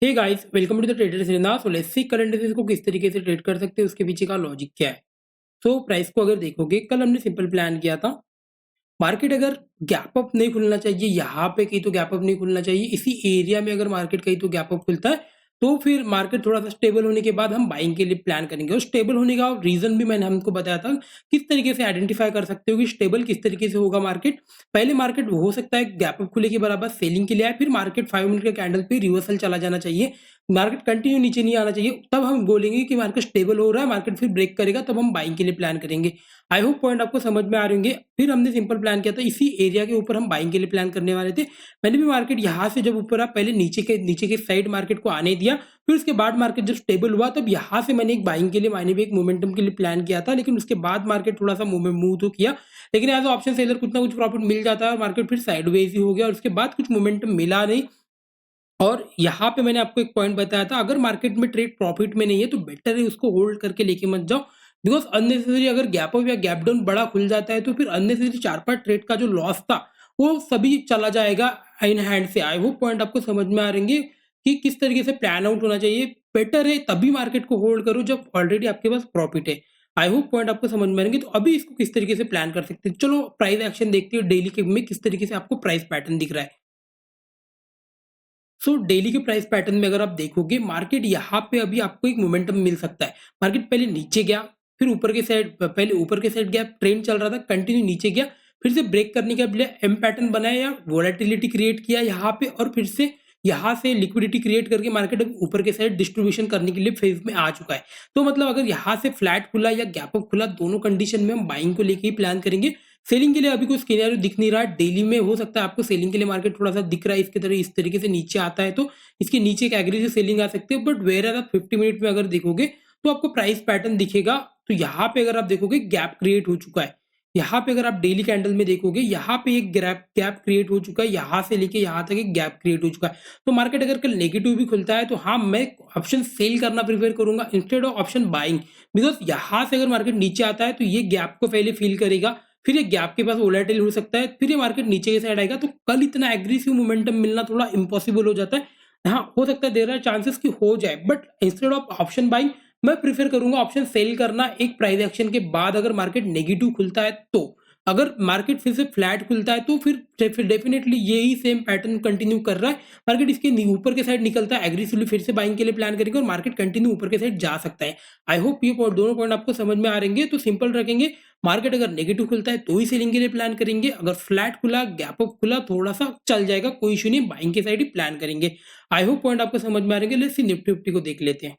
Hey guys, welcome to the traders arena. So let's see current affairs को किस तरीके से ट्रेड कर सकते हैं, उसके पीछे का लॉजिक क्या है। सो प्राइस को अगर देखोगे, कल हमने सिंपल प्लान किया था। मार्केट अगर गैप अप नहीं खुलना चाहिए, यहाँ पे कहीं तो गैप अप नहीं खुलना चाहिए, इसी एरिया में अगर मार्केट कहीं तो गैप अप खुलता है तो फिर मार्केट थोड़ा सा स्टेबल होने के बाद हम बाइंग के लिए प्लान करेंगे। और स्टेबल होने का रीजन भी मैंने हमको बताया था, किस तरीके से आइडेंटिफाई कर सकते हो कि स्टेबल किस तरीके से होगा मार्केट। पहले मार्केट हो सकता है गैप अप खुले के बराबर सेलिंग के लिए आए, फिर मार्केट 5 मिनट के कैंडल पे रिवर्सल चला जाना चाहिए, मार्केट कंटिन्यू नीचे नहीं आना चाहिए, तब हम बोलेंगे कि मार्केट स्टेबल हो रहा है, मार्केट फिर ब्रेक करेगा, तब हम बाइंग के लिए प्लान करेंगे। आई होप पॉइंट आपको समझ में आ रहे होंगे। फिर हमने सिंपल प्लान किया था, इसी एरिया के ऊपर हम बाइंग के लिए प्लान करने वाले थे। मैंने भी मार्केट यहाँ से जब ऊपर आ, पहले नीचे के साइड मार्केट को आने दिया, फिर उसके बाद मार्केट जब स्टेबल हुआ तब यहाँ से मैंने एक बाइंग के लिए, मैंने भी एक मोमेंटम के लिए प्लान किया था, लेकिन उसके बाद मार्केट थोड़ा सा मूव तो किया, लेकिन एज ऑप्शन सेलर कुछ ना कुछ प्रॉफिट मिल जाता है और मार्केट फिर साइडवेज ही हो गया और उसके बाद कुछ मोमेंटम मिला नहीं। और यहाँ पे मैंने आपको एक पॉइंट बताया था, अगर मार्केट में ट्रेड प्रॉफिट में नहीं है तो बेटर है उसको होल्ड करके लेके मत जाओ। बिकॉज अननेसेसरी अगर गैप अप या गैप डाउन बड़ा खुल जाता है तो फिर अननेसेसरी 4-5 ट्रेड का जो लॉस था वो सभी चला जाएगा इन हैंड से। आई होप पॉइंट आपको समझ में आ रहेंगे कि किस तरीके से प्लान आउट होना चाहिए। बेटर है तभी मार्केट को होल्ड करो जब ऑलरेडी आपके पास प्रॉफिट है। आई होप पॉइंट आपको समझ में आएंगे। तो अभी इसको किस तरीके से प्लान कर सकते हैं, चलो प्राइस एक्शन देखते हैं डेली के में किस तरीके से आपको प्राइस पैटर्न दिख रहा है। सो डेली के प्राइस पैटर्न में अगर आप देखोगे, मार्केट यहाँ पे अभी आपको एक मोमेंटम मिल सकता है। मार्केट पहले नीचे गया, फिर ऊपर के साइड, पहले ऊपर के साइड गया, ट्रेंड चल रहा था, कंटिन्यू नीचे गया, फिर से ब्रेक करने के लिए एम पैटर्न बनाया या वोलेटिलिटी क्रिएट किया यहाँ पे, और फिर से यहाँ से लिक्विडिटी क्रिएट करके मार्केट अभी ऊपर के साइड डिस्ट्रीब्यूशन करने के लिए फेज में आ चुका है। तो मतलब अगर यहाँ से फ्लैट खुला या गैप अप खुला, दोनों कंडीशन में हम बाइंग को लेके ही प्लान करेंगे। सेलिंग के लिए अभी कोई सिनेरियो दिख नहीं रहा। डेली में हो सकता है आपको सेलिंग के लिए मार्केट थोड़ा सा दिख रहा है इसके तरह, इस तरीके से नीचे आता है तो इसके नीचे एक एग्रेसिव सेलिंग आ सकती है। बट वेयर आप 50 मिनट में अगर देखोगे तो आपको प्राइस पैटर्न दिखेगा। तो यहाँ पे अगर आप देखोगे गैप क्रिएट हो चुका है। यहाँ पे अगर आप डेली कैंडल में देखोगे, यहाँ पे एक गैप क्रिएट हो चुका है, यहाँ से लेके यहाँ तक एक गैप क्रिएट हो चुका है। तो मार्केट अगर कल नेगेटिव भी खुलता है तो हाँ, मैं ऑप्शन सेल करना प्रीफर करूंगा instead of option buying. Because यहाँ से अगर मार्केट नीचे आता है तो ये गैप को पहले फील करेगा, फिर ये गैप के पास वोलेटाइल हो सकता है, फिर ये मार्केट नीचे के साइड आएगा। तो कल इतना एग्रेसिव मोमेंटम मिलना थोड़ा इम्पॉसिबल हो जाता है। हाँ, हो सकता है देर आर चांसेस कि हो जाए, but instead of option buying मैं प्रीफर करूंगा ऑप्शन सेल करना एक प्राइस एक्शन के बाद, अगर मार्केट नेगेटिव खुलता है तो। अगर मार्केट फिर से फ्लैट खुलता है तो फिर डेफिनेटली यही सेम पैटर्न कंटिन्यू कर रहा है, मार्केट इसके ऊपर के साइड निकलता है, एग्रेसिवली फिर से बाइंग के लिए प्लान करेंगे और मार्केट कंटिन्यू ऊपर के साइड जा सकता है। आई होप ये दोनों पॉइंट आपको समझ में आ रहेंगे। तो सिंपल रखेंगे, मार्केट अगर नेगेटिव खुलता है तो ही सेलिंग के लिए प्लान करेंगे, अगर फ्लैट खुला, गैप अप खुला, थोड़ा सा चल जाएगा, कोई इशू नहीं, बाइंग के साइड ही प्लान करेंगे। आई होप पॉइंट आपको समझ में आ रहेंगे। लेट्स सी निफ्टी फिफ्टी को देख लेते हैं।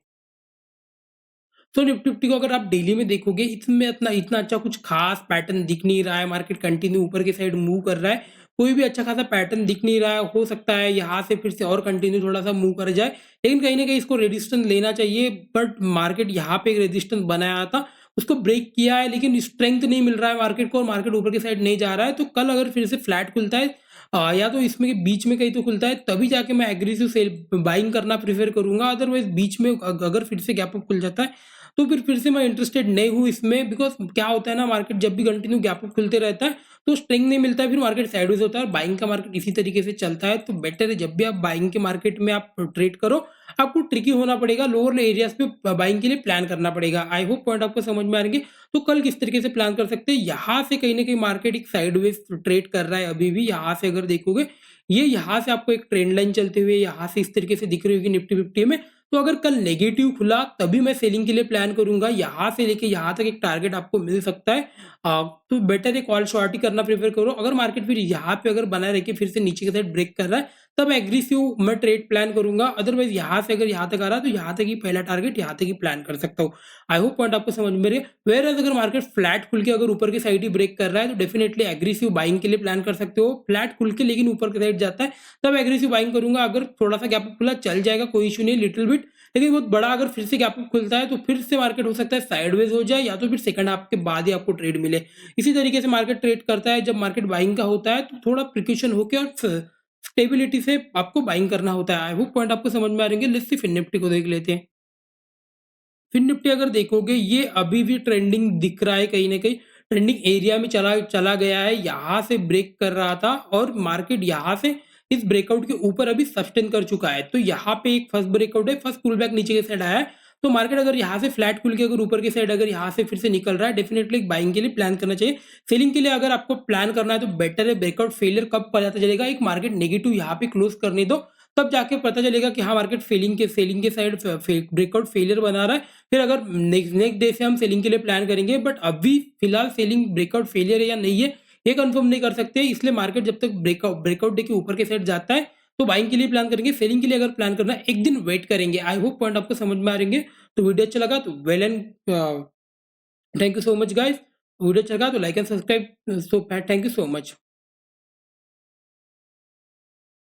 तो निफ्टी फिफ्टी को अगर आप डेली में देखोगे, इसमें इतना इतना अच्छा कुछ खास पैटर्न दिख नहीं रहा है। मार्केट कंटिन्यू ऊपर के साइड मूव कर रहा है, कोई भी अच्छा खासा पैटर्न दिख नहीं रहा है। हो सकता है यहाँ से फिर से और कंटिन्यू थोड़ा सा मूव कर जाए, लेकिन कहीं ना कहीं इसको रेजिस्टेंस लेना चाहिए। बट मार्केट यहाँ पे एक रेजिस्टेंस बनाया था, उसको ब्रेक किया है, लेकिन स्ट्रेंथ नहीं मिल रहा है मार्केट को और मार्केट ऊपर की साइड नहीं जा रहा है। तो कल अगर फिर से फ्लैट खुलता है, या तो इसमें के बीच में कहीं तो खुलता है, तभी जाके मैं एग्रेसिव सेल बाइंग करना प्रेफर करूंगा। अदरवाइज बीच में अगर फिर से गैप अप खुल जाता है तो फिर से मैं इंटरेस्टेड नहीं हूँ इसमें। बिकॉज क्या होता है ना, मार्केट जब भी कंटिन्यू गैप अप खुलते रहता है तो स्ट्रेंथ नहीं मिलता है, फिर मार्केट साइडवेज होता है और बाइंग का मार्केट इसी तरीके से चलता है। तो बेटर है जब भी आप बाइंग के मार्केट में आप ट्रेड करो, आपको ट्रिकी होना पड़ेगा, लोअर एरियाज पे बाइंग के लिए प्लान करना पड़ेगा। आई होप पॉइंट आपको समझ में आ रहे। तो कल किस तरीके से प्लान कर सकते हैं, यहाँ से कहीं ना कहीं मार्केट एक साइडवेज ट्रेड कर रहा है अभी भी। यहाँ से अगर देखोगे, ये यहाँ से आपको एक ट्रेंड लाइन चलते हुए यहाँ से इस तरीके से दिख रही होगी निफ्टी फिफ्टी में। तो अगर कल नेगेटिव खुला तभी मैं सेलिंग के लिए प्लान करूंगा। यहाँ से लेके यहाँ तक एक टारगेट आपको मिल सकता है। तो बेटर है कॉल शॉर्ट ही करना प्रेफर करो। अगर मार्केट फिर यहाँ पे अगर बना रह के फिर से नीचे के साइड ब्रेक कर रहा है, तब एग्रेसिव मैं ट्रेड प्लान करूंगा। अदरवाइज यहाँ से अगर यहाँ तक आ रहा है तो यहाँ तक ही पहला टारगेट, यहाँ तक ही प्लान कर सकता हूँ। आई होप पॉइंट आपको समझ में रही है। वेयर अगर मार्केट फ्लैट खुल के अगर ऊपर की साइड ही ब्रेक कर रहा है तो डेफिनेटली एग्रेसिव बाइंग के लिए प्लान कर सकते हो। फ्लैट खुल के लेकिन ऊपर की साइड जाता है तब एग्रेसिव बाइंग करूंगा। अगर थोड़ा सा गैप खुला चल जाएगा, कोई इशू नहीं, लिटिल बिट। लेकिन बहुत बड़ा अगर फिर से गैप खुलता है तो फिर से मार्केट हो सकता है साइडवेज हो जाए, या तो फिर सेकंड हाफ के बाद ही आपको ट्रेड मिले। इसी तरीके से मार्केट ट्रेड करता है। जब मार्केट बाइंग का होता है तो थोड़ा प्रिकॉशन होकर और स्टेबिलिटी से आपको बाइंग करना होता है। आई होप पॉइंट आपको समझ में आ रहेंगे। लेट्स सी फिर निफ्टी को देख लेते हैं। फिर निफ्टी अगर देखोगे, ये अभी भी ट्रेंडिंग दिख रहा है, कहीं ना कहीं ट्रेंडिंग एरिया में चला चला गया है। यहाँ से ब्रेक कर रहा था और मार्केट यहाँ से इस ब्रेकआउट के ऊपर अभी सस्टेन कर चुका है। तो यहाँ पे एक फर्स्ट ब्रेकआउट है, फर्स्ट पुल बैक नीचे के साइड आया है। तो मार्केट अगर यहाँ से फ्लैट खुल के अगर ऊपर की साइड अगर यहाँ से फिर से निकल रहा है, डेफिनेटली एक बाइंग के लिए प्लान करना चाहिए। सेलिंग के लिए अगर आपको प्लान करना है तो बेटर है ब्रेकआउट फेलियर कब पता चलेगा, एक मार्केट नेगेटिव यहाँ पे क्लोज करने दो, तब जाके पता चलेगा कि हाँ मार्केट सेलिंग के साइड ब्रेकआउट फेलियर बना रहा है। फिर अगर नेक्स्ट डे से हम सेलिंग के लिए प्लान करेंगे, बट अभी फिलहाल सेलिंग ब्रेकआउट फेलियर है या नहीं है ये कंफर्म नहीं कर सकते, इसलिए मार्केट जब तक ब्रेकआउट डे के ऊपर के साइड जाता है तो बाइंग के लिए प्लान करेंगे। सेलिंग के लिए अगर प्लान करना है एक दिन वेट करेंगे। आई होप पॉइंट आपको समझ में आ रहेंगे। तो वीडियो अच्छा लगा तो well and thank you so much guys. Video अच्छा लगा तो like and subscribe. So thank you so much.